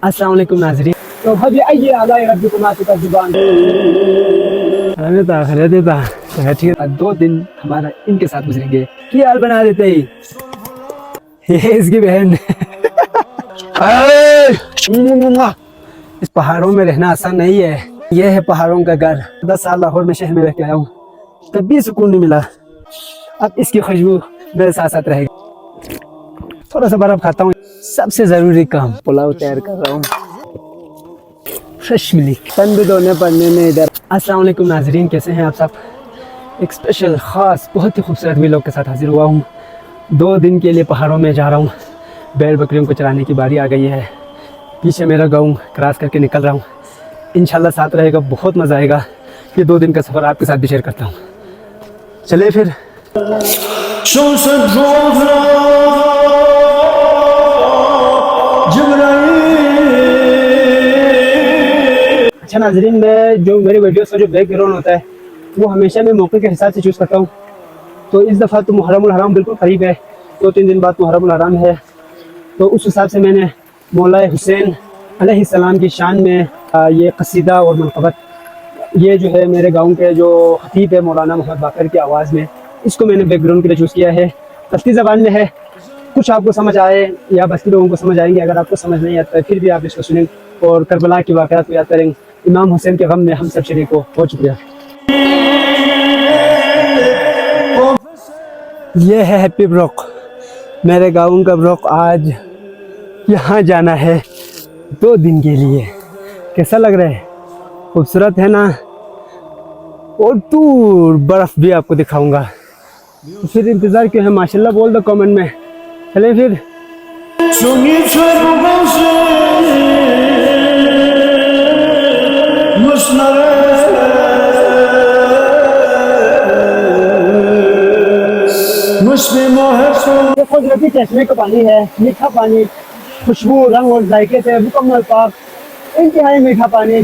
अस्सलाम वालेकुम नाज़रीन। तो भाई आइए आगे रब्बिकुम आतिका ज़ुबान। अरे ताखिर देता है ठीक है। 2 दिन हमारा इनके साथ गुजरेंगे। क्या हाल बना देते ही ये इसकी बहन। इस पहाड़ों में रहना आसान नहीं है। यह है पहाड़ों का घर। 10 साल लाहौर में शहर में रह के आया हूँ, तब भी सुकून नहीं मिला। अब इसकी खुशबू मेरे साथ साथ रहेगी। थोड़ा सा बर्फ खाता हूँ। सबसे जरूरी काम पुलाव तैयार कर रहा हूँ। फ्रेश मिली तंदूर धोने पड़ने में इधर। अस्सलाम वालेकुम नाजरीन, कैसे हैं आप सब। एक स्पेशल ख़ास बहुत ही खूबसूरत वीलॉग के साथ हाजिर हुआ हूँ। 2 दिन के लिए पहाड़ों में जा रहा हूँ। बैल बकरियों को चराने की बारी आ गई है। पीछे मेरा गाँव क्रॉस करके निकल रहा हूँ। इंशाल्लाह साथ रहेगा, बहुत मज़ा आएगा। ये 2 दिन का सफ़र आपके साथ भी शेयर करता हूँ। चले फिर। अच्छा नाजरीन, मैं जो मेरे वीडियोस का जो बैकग्राउंड होता है वो हमेशा मैं मौके के हिसाब से चूज़ करता हूँ। तो इस दफ़ा तो मुहर्रमुल हराम बिल्कुल करीब है, 2-3 दिन बाद मुहर्रमुल हराम है। तो उस हिसाब से मैंने मौला हुसैन अलैहिस्सलाम की शान में ये कसीदा और मनक़बत, ये जो है मेरे गाँव के जो खतीब है मौलाना मोहम्मद बाकर की आवाज़ में, इसको मैंने बैकग्राउंड के लिए चूज़ किया है। बस्ती ज़बान में है, कुछ आपको समझ आए या बस्ती लोगों को समझ आएंगे। अगर आपको समझ नहीं आता है फिर भी आप इसको सुनें और करबला की वाक़यात को याद करें। इमाम हुसैन के गम में हम सब शरीक हो। बहुत शुक्रिया। ये है हैप्पी ब्लॉक, मेरे गाँव का ब्लॉक। आज यहाँ जाना है 2 दिन के लिए। कैसा लग रहा है, खूबसूरत है ना। और दूर बर्फ़ भी आपको दिखाऊंगा। तो फिर इंतज़ार क्यों है, माशाल्लाह बोल दो कमेंट में। चलें फिर। कुदरती चश्मे का पानी है, मीठा पानी, खुशबू, रंग और जायके से मुकम्मल पाक, इंतहाई मीठा पानी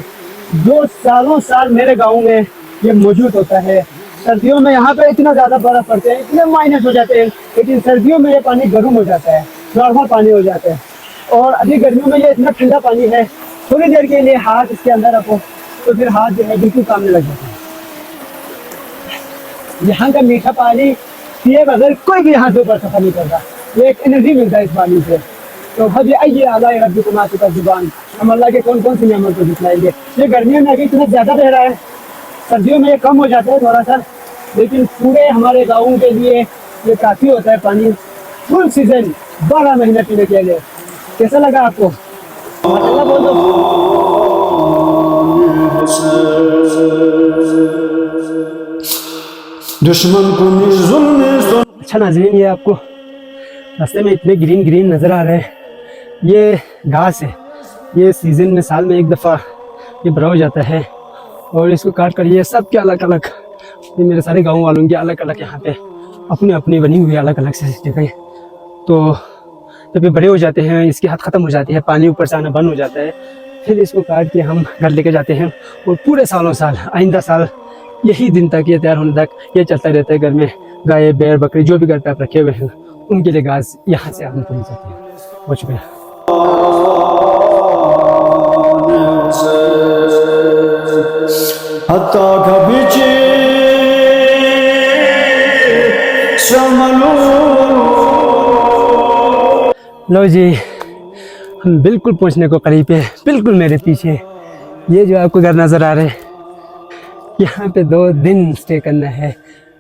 जो सालों साल मेरे गाँव में ये मौजूद होता है। सर्दियों में यहाँ पे इतना ज़्यादा बर्फ़ पड़ते हैं, इतने माइनस हो जाते हैं, लेकिन सर्दियों में ये पानी गर्म हो जाता है, नॉर्मल पानी हो जाता है। और अभी गर्मियों में ये इतना ठंडा पानी है, थोड़ी देर के लिए हाथ इसके अंदर रखो तो फिर हाथ जो है बिल्कुल कामने लग जाता है। यहाँ का मीठा पानी पिए बगैर कोई भी यहाँ से ऊपर सफर नहीं करता। ये एक एनर्जी मिलता है इस पानी से। तो भाई आइए आला रब्बिकुम आतिका ज़ुबान। हम अल्लाह के कौन कौन सी नेमत को दिखलाएंगे। ये गर्मियों में अभी इतना ज़्यादा बह रहा है, सर्दियों में ये कम हो जाता है थोड़ा सा, लेकिन पूरे हमारे गाँव के लिए ये काफ़ी होता है पानी। फुल सीजन 12 महीने पीने के लिए। कैसा लगा आपको, माशाल्लाह बोल दो। दुश्मन को अच्छा नाज़रीन, ये आपको रास्ते में इतने ग्रीन ग्रीन नज़र आ रहे हैं, ये घास है। ये सीज़न में साल में एक दफ़ा ये बड़ा हो जाता है और इसको काट कर ये सब के अलग अलग, ये मेरे सारे गाँव वालों के अलग अलग यहाँ पे अपनी अपनी बनी हुई अलग अलग से जगह। तो जब ये बड़े हो जाते हैं, इसकी हद ख़त्म हो जाती है, पानी ऊपर से आना बंद हो जाता है, फिर इसको काट के हम घर लेके जाते हैं और पूरे सालों साल आइंदा साल यही दिन तक, ये तैयार होने तक ये चलता रहता है। घर में गाय बैल बकरी जो भी घर पे आप रखे हुए हैं उनके लिए घास यहाँ से हम पहुँच जाते हैं। बहुत शुक्रिया। लो जी, हम बिल्कुल पहुँचने को करीब है। बिल्कुल मेरे पीछे ये जो आपको घर नज़र आ रहे हैं, यहाँ पे 2 दिन स्टे करना है।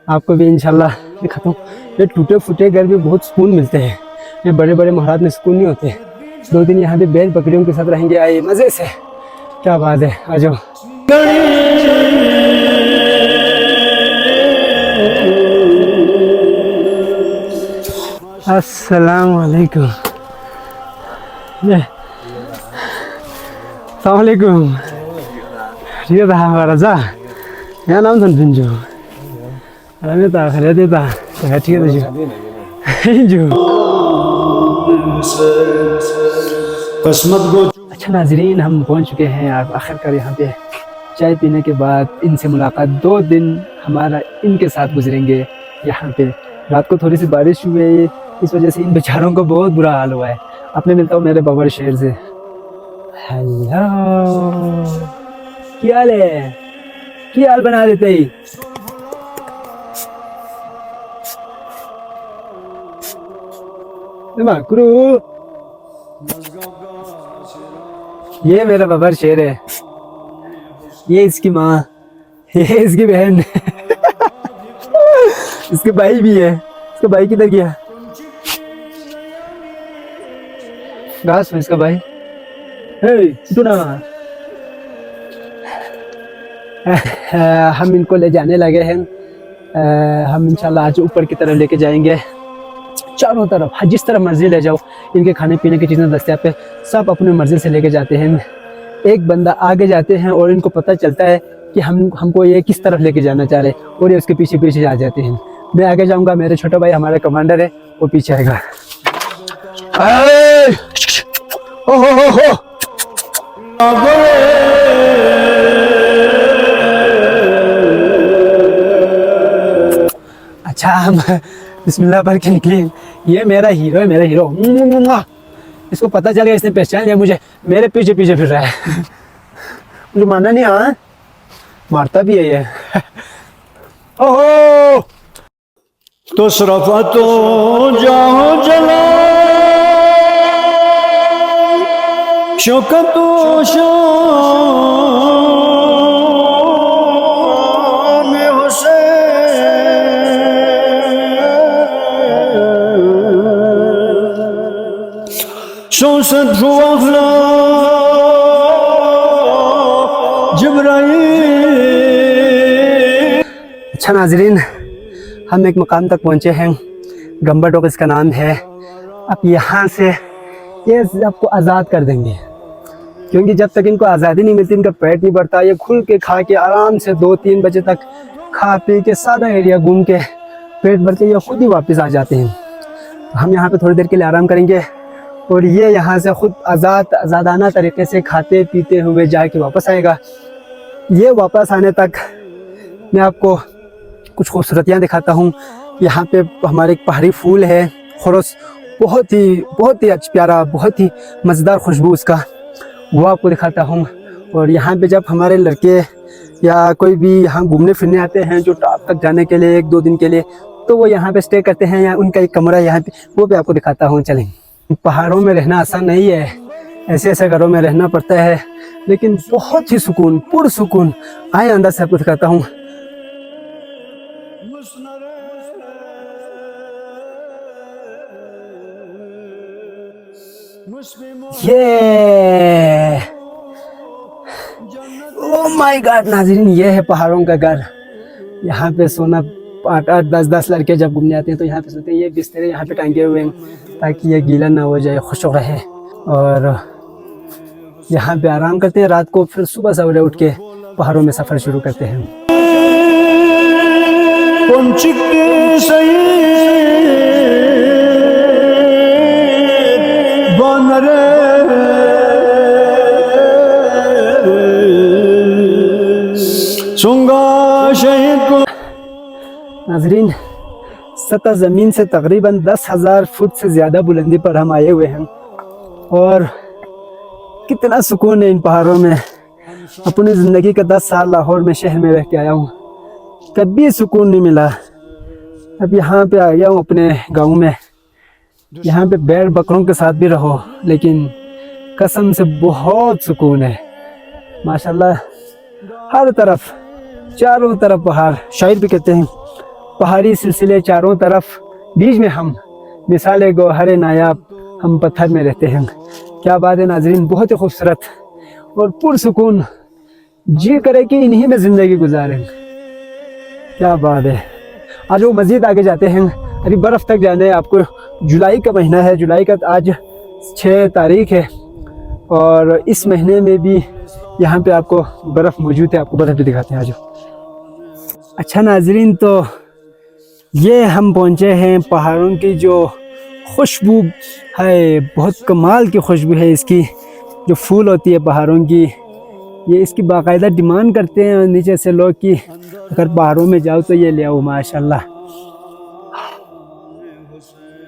आपको भी इंशाल्लाह दिखाता हूँ। ये टूटे फूटे घर में बहुत सुकून मिलते हैं, ये बड़े बड़े महाराज में सुकून नहीं होते। 2 दिन यहाँ पे बैल बकरियों के साथ रहेंगे, आए मज़े से। क्या बात है, आ जाओ। अस्सलाम वालेकुम। अस्सलाम वालेकुम। ठीक है हमारा जा यहाँ नाम सुन पिंजो। अरे ता खरे देता है, ठीक है जो। अच्छा नाजरीन, हम पहुँच चुके हैं यार आखिरकार यहाँ पे। चाय पीने के बाद इनसे मुलाकात, 2 दिन हमारा इनके साथ गुजरेंगे यहाँ पे। रात को थोड़ी सी बारिश हुई है, इस वजह से इन बेचारों को बहुत बुरा हाल हुआ है। अपने मिलता हूँ मेरे बाबर शहर से। हेलो, क्या हाल है? क्या हाल बना देते ही? माकरू, ये मेरा बबर शेर है, ये इसकी माँ, ये इसकी बहन इसके भाई भी है। इसका भाई किधर गया? घास में इसका भाई। हे, तू ना हम इनको ले जाने लगे हैं। हम इंशाल्लाह आज ऊपर की तरफ लेके जाएंगे। चारों तरफ जिस तरफ मर्जी ले जाओ, इनके खाने पीने की चीज़ें दस्तियाब है, सब अपनी मर्जी से लेके जाते हैं। एक बंदा आगे जाते हैं और इनको पता चलता है कि हमको ये किस तरफ लेके जाना चाह रहे हैं और ये उसके पीछे पीछे आ जाते हैं। मैं आगे जाऊंगा, मेरे छोटा भाई हमारा कमांडर है, वो पीछे आएगा। हो। अच्छा, हम बिस्मिल्लाह पढ़ के निकले। ये मेरा हीरो है, मेरा हीरो। इसको पता चल गया, इसने पहचान लिया मुझे, मेरे पीछे पीछे फिर रहा है। मुझे मानना नहीं, हाँ मारता भी है ये। ओहो, तो सरफा तो जाओ जला शौकत तो शान हुसैन शौसत रुअखला जिब्राइल। अच्छा नाजरीन, हम एक मकाम तक पहुँचे हैं, गंबा टोक इसका नाम है। अब यहाँ से ये आपको आज़ाद कर देंगे, क्योंकि जब तक इनको आज़ादी नहीं मिलती इनका पेट नहीं भरता। ये खुल के खा के आराम से 2-3 बजे तक खा पी के सारा एरिया घूम के पेट भर के ये खुद ही वापस आ जाते हैं। हम यहाँ पे थोड़ी देर के लिए आराम करेंगे और ये यहाँ से खुद आज़ादाना तरीके से खाते पीते हुए जाके वापस आएगा। ये वापस आने तक मैं आपको कुछ खूबसूरतियाँ दिखाता हूँ। यहाँ पे हमारे एक पहाड़ी फूल है, खुरस, बहुत ही प्यारा, बहुत ही मज़ेदार खुशबू उसका, वो आपको दिखाता हूँ। और यहाँ पे जब हमारे लड़के या कोई भी यहाँ घूमने फिरने आते हैं जो टॉप तक जाने के लिए 1-2 दिन के लिए, तो वो यहाँ पे स्टे करते हैं, या उनका एक कमरा यहाँ पे, वो भी आपको दिखाता हूँ। चलें। पहाड़ों में रहना आसान नहीं है, ऐसे ऐसे घरों में रहना पड़ता है, लेकिन बहुत ही सुकून, पुरसुकून। आए अंदर से आपको दिखाता हूँ। ये ओह माय गॉड नाज़रीन, ये है पहाड़ों का घर। यहाँ पे सोना 8-8, 10-10 लड़के जब घूमने आते हैं तो यहाँ पे सोते हैं। ये बिस्तरे यहाँ पे टांगे हुए हैं ताकि ये गीला ना हो जाए, खुश रहे। और यहाँ पे आराम करते हैं रात को, फिर सुबह सवेरे उठ के पहाड़ों में सफ़र शुरू करते हैं। नाज़रीन, सतह ज़मीन से तकरीबन 10,000 फुट से ज़्यादा बुलंदी पर हम आए हुए हैं और कितना सुकून है इन पहाड़ों में। अपनी ज़िंदगी का 10 साल लाहौर में शहर में रह के आया हूँ, कभी सुकून नहीं मिला। अब यहाँ पे आ गया हूँ अपने गांव में। यहाँ पे बैल बकरों के साथ भी रहो, लेकिन कसम से बहुत सुकून है माशाल्लाह। हर तरफ, चारों तरफ पहाड़, शायर भी कहते हैं पहाड़ी सिलसिले चारों तरफ, बीच में हम, मिसाले गौहर नायाब, हम पत्थर में रहते हैं। क्या बात है नाजरीन, बहुत ही खूबसूरत और पुरसुकून, जी करे कि इन्हीं में ज़िंदगी गुजारें। क्या बात है। आज वो मज़ीद आगे जाते हैं, अभी बर्फ़ तक जाना है आपको। जुलाई का महीना है, जुलाई का आज 6 तारीख है और इस महीने में भी यहाँ पे आपको बर्फ़ मौजूद है। आपको बर्फ़ भी दिखाते हैं आज। अच्छा नाजरीन, तो ये हम पहुँचे हैं पहाड़ों की जो खुशबू है, बहुत कमाल की खुशबू है इसकी। जो फूल होती है पहाड़ों की, ये इसकी बाकायदा डिमांड करते हैं नीचे से लोग कि अगर पहाड़ों में जाओ तो ये ले आओ। माशाल्लाह,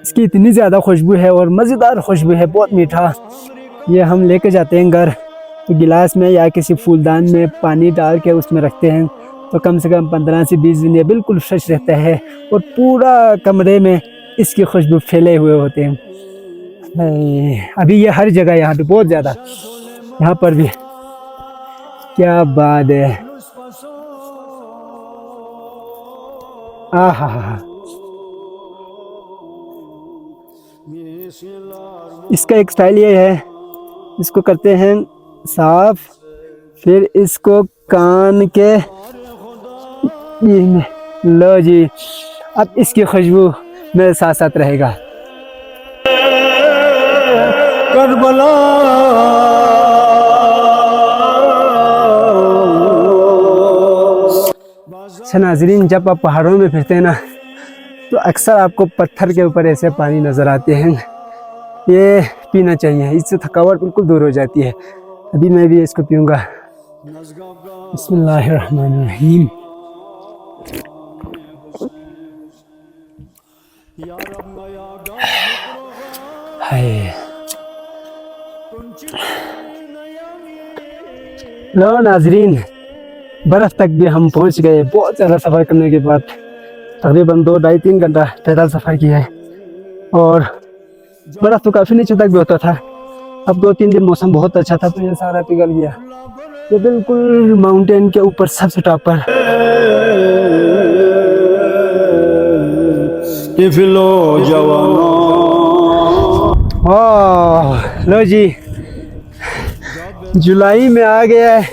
इसकी इतनी ज़्यादा खुशबू है और मज़ेदार खुशबू है, बहुत मीठा। ये हम लेके जाते हैं घर, तो गिलास में या किसी फूलदान में पानी डाल के उसमें रखते हैं, तो कम से कम 15 से 20 दिन ये बिल्कुल फ्रेश रहता है और पूरा कमरे में इसकी खुशबू फैले हुए होते हैं। अभी ये हर जगह यहाँ पे बहुत ज़्यादा, यहाँ पर भी। क्या बात है। आहा, इसका एक स्टाइल ये है, इसको करते हैं साफ, फिर इसको कान के लो जी, अब इसकी खुशबू मेरे साथ साथ रहेगा। करबला अच्छा नाज़रीन, जब आप पहाड़ों में फिरते हैं ना, तो अक्सर आपको पत्थर के ऊपर ऐसे पानी नज़र आते हैं। ये पीना चाहिए, इससे थकावट बिल्कुल दूर हो जाती है। अभी मैं भी इसको पीऊँगा। बिस्मिल्लाहिर्रहमानिर्रहीम। हाय, लो नाज़रीन, बर्फ़ तक भी हम पहुंच गए। बहुत ज़्यादा सफ़र करने के बाद तकरीबन 2, 2.5, 3 घंटा पैदल सफ़र किया है, और बर्फ़ तो काफ़ी नीचे तक भी होता था। अब 2-3 दिन मौसम बहुत अच्छा था, तो ये सारा पिघल गया। ये बिल्कुल माउंटेन के ऊपर सबसे टॉप पर। ओह लो जी, जुलाई में आ गया है,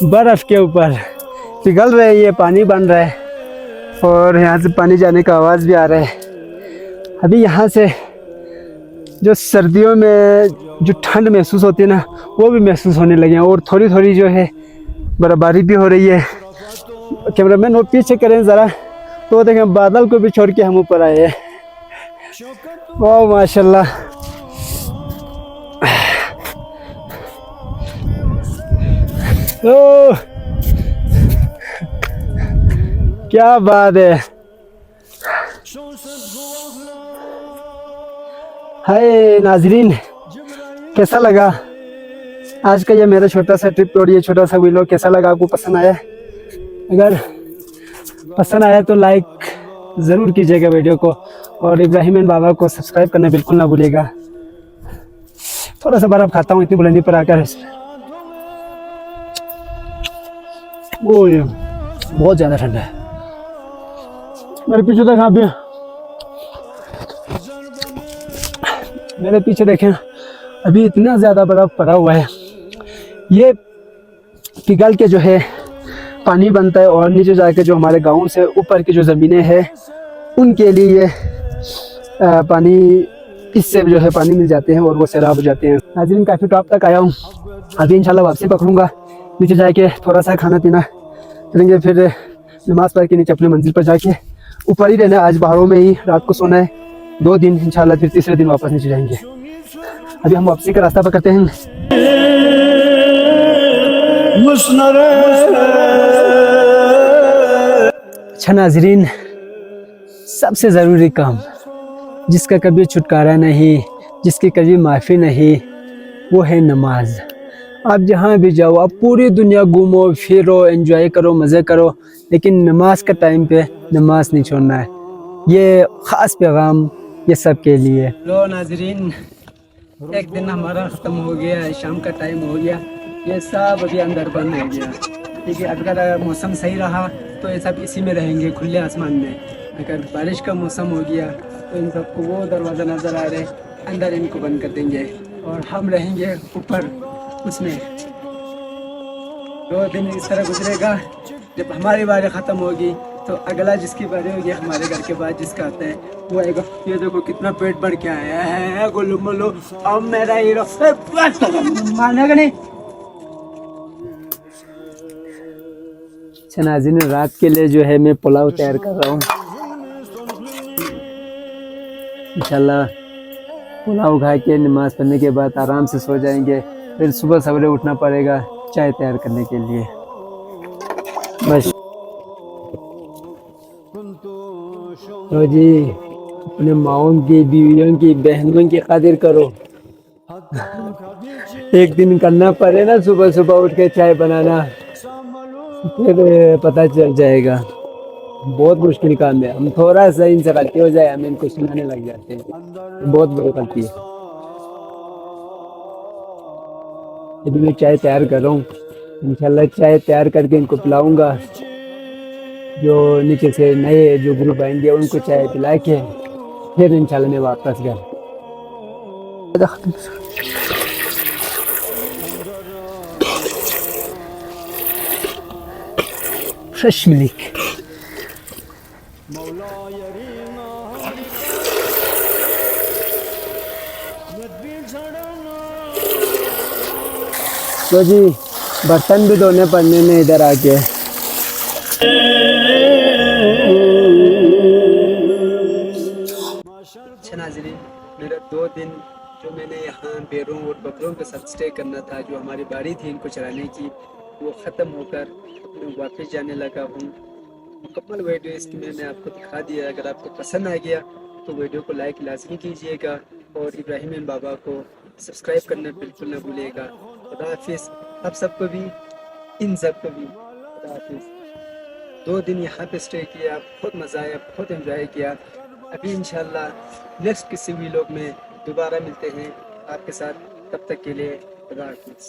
बर्फ़ के ऊपर पिघल रहा है, ये पानी बन रहा है, और यहाँ से पानी जाने का आवाज़ भी आ रहा है। अभी यहाँ से जो सर्दियों में जो ठंड महसूस होती है ना, वो भी महसूस होने लगे हैं, और थोड़ी थोड़ी जो है बर्फबारी भी हो रही है। कैमरामैन वो पीछे करें ज़रा, तो देखें बादल को भी छोड़ के हम ऊपर आए हैं। ओह माशाल्लाह। ओह क्या बात है। हाय नाज़रीन, कैसा लगा आज का ये मेरा छोटा सा ट्रिप और ये छोटा सा वीडियो? कैसा लगा आपको? पसंद आया? अगर पसंद आया तो लाइक ज़रूर कीजिएगा वीडियो को, और इब्राहिम बाबा को सब्सक्राइब करना बिल्कुल ना भूलिएगा। थोड़ा सा बर्फ़ खाता हूँ इतनी बुलंदी पर आकर। ओह ये बहुत ज़्यादा ठंडा है। मेरे पीछे देखें, आप भी मेरे पीछे देखें, अभी इतना ज़्यादा बर्फ़ पड़ा हुआ है। ये पिघल के जो है पानी बनता है, और नीचे जाके जो हमारे गाँव से ऊपर की जो ज़मीनें हैं उनके लिए ये पानी, इससे जो है पानी मिल जाते हैं और वो सैराब हो जाते हैं। नाज़रीन, काफ़ी टॉप तक आया हूँ, अभी इंशाल्लाह वापसी पकड़ूँगा। नीचे जाके थोड़ा सा खाना पीना करेंगे, फिर नमाज़ पढ़ के नीचे अपनी मंजिल पर जाके ऊपर ही रहना है। आज पहाड़ों में ही रात को सोना है, 2 दिन इंशाल्लाह, फिर तीसरे दिन वापस नीचे जाएंगे। अभी हम वापसी का रास्ता पकड़ते हैं। अच्छा नाज़रीन, सबसे ज़रूरी काम जिसका कभी छुटकारा नहीं, जिसकी कभी माफ़ी नहीं, वो है नमाज। आप जहाँ भी जाओ, आप पूरी दुनिया घूमो फिरो, एंजॉय करो, मज़े करो, लेकिन नमाज का टाइम पे नमाज नहीं छोड़ना है। ये ख़ास पैगाम ये सब के लिए। लो नाज़रीन, एक दिन हमारा ख़त्म हो गया, शाम का टाइम हो गया, ये सब अभी अंदर बंद हो गया। ठीक है, अगर मौसम सही रहा तो ये सब इसी में रहेंगे, खुले आसमान में। अगर बारिश का मौसम हो गया तो इन सबको वो दरवाज़ा नज़र आ रहे, अंदर इनको बंद कर देंगे, और हम रहेंगे ऊपर उसमें। 2 दिन इस तरह गुजरेगा। जब हमारी बारी ख़त्म होगी तो अगला जिसकी बारी होगी हमारे घर के बाद जिसका आता है वो आएगा। ये देखो कितना पेट बढ़ के आया है, गोलू मोलू। अब मेरा हीरो मानेगा नहीं। नाज़रीन, रात के लिए जो है मैं पुलाव तैयार कर रहा हूँ। इंशाल्लाह पुलाव खा के नमाज़ पढ़ने के बाद आराम से सो जाएंगे, फिर सुबह सवेरे उठना पड़ेगा चाय तैयार करने के लिए। बस तो जी, अपने माओं की, बीवियों की, बहनों की खातिर करो। एक दिन करना पड़े ना, सुबह सुबह उठ के चाय बनाना, फिर पता चल जाएगा। बहुत मुश्किल काम है। हम थोड़ा सा इनसे गलती हो जाए हम इनको सुनाने लग जाते हैं, बहुत बड़ी गलती है। अभी मैं चाय तैयार कर रहा हूँ, इंशाल्लाह चाय तैयार करके इनको पिलाऊंगा। जो नीचे से नए जो ग्रुप आएंगे उनको चाय पिला के फिर इंशाल्लाह मैं वापस घर। Fresh milk. तो जी बर्तन भी धोने पड़ने में इधर आके। अच्छा नाज़रीन, मेरा 2 दिन जो मैंने यहाँ भेड़ों और बकरों के साथ स्टे करना था, जो हमारी बाड़ी थी इनको चराने की, वो ख़त्म होकर मैं वापस जाने लगा हूँ। मुकम्मल वीडियो इसकी मैंने आपको दिखा दिया। अगर आपको पसंद आ गया तो वीडियो को लाइक लाजमी कीजिएगा और इब्राहिम बाबा को सब्सक्राइब करना बिल्कुल ना भूलिएगा। खुदा हाफिज़। आप सबको भी, इन सबको भी खुदा हाफिज़। 2 दिन यहाँ पे स्टे किया, बहुत मज़ा आया, बहुत एंजॉय किया। अभी इंशाल्लाह नेक्स्ट किसी भी लोग में दोबारा मिलते हैं आपके साथ। तब तक के लिए खुदा हाफिज़।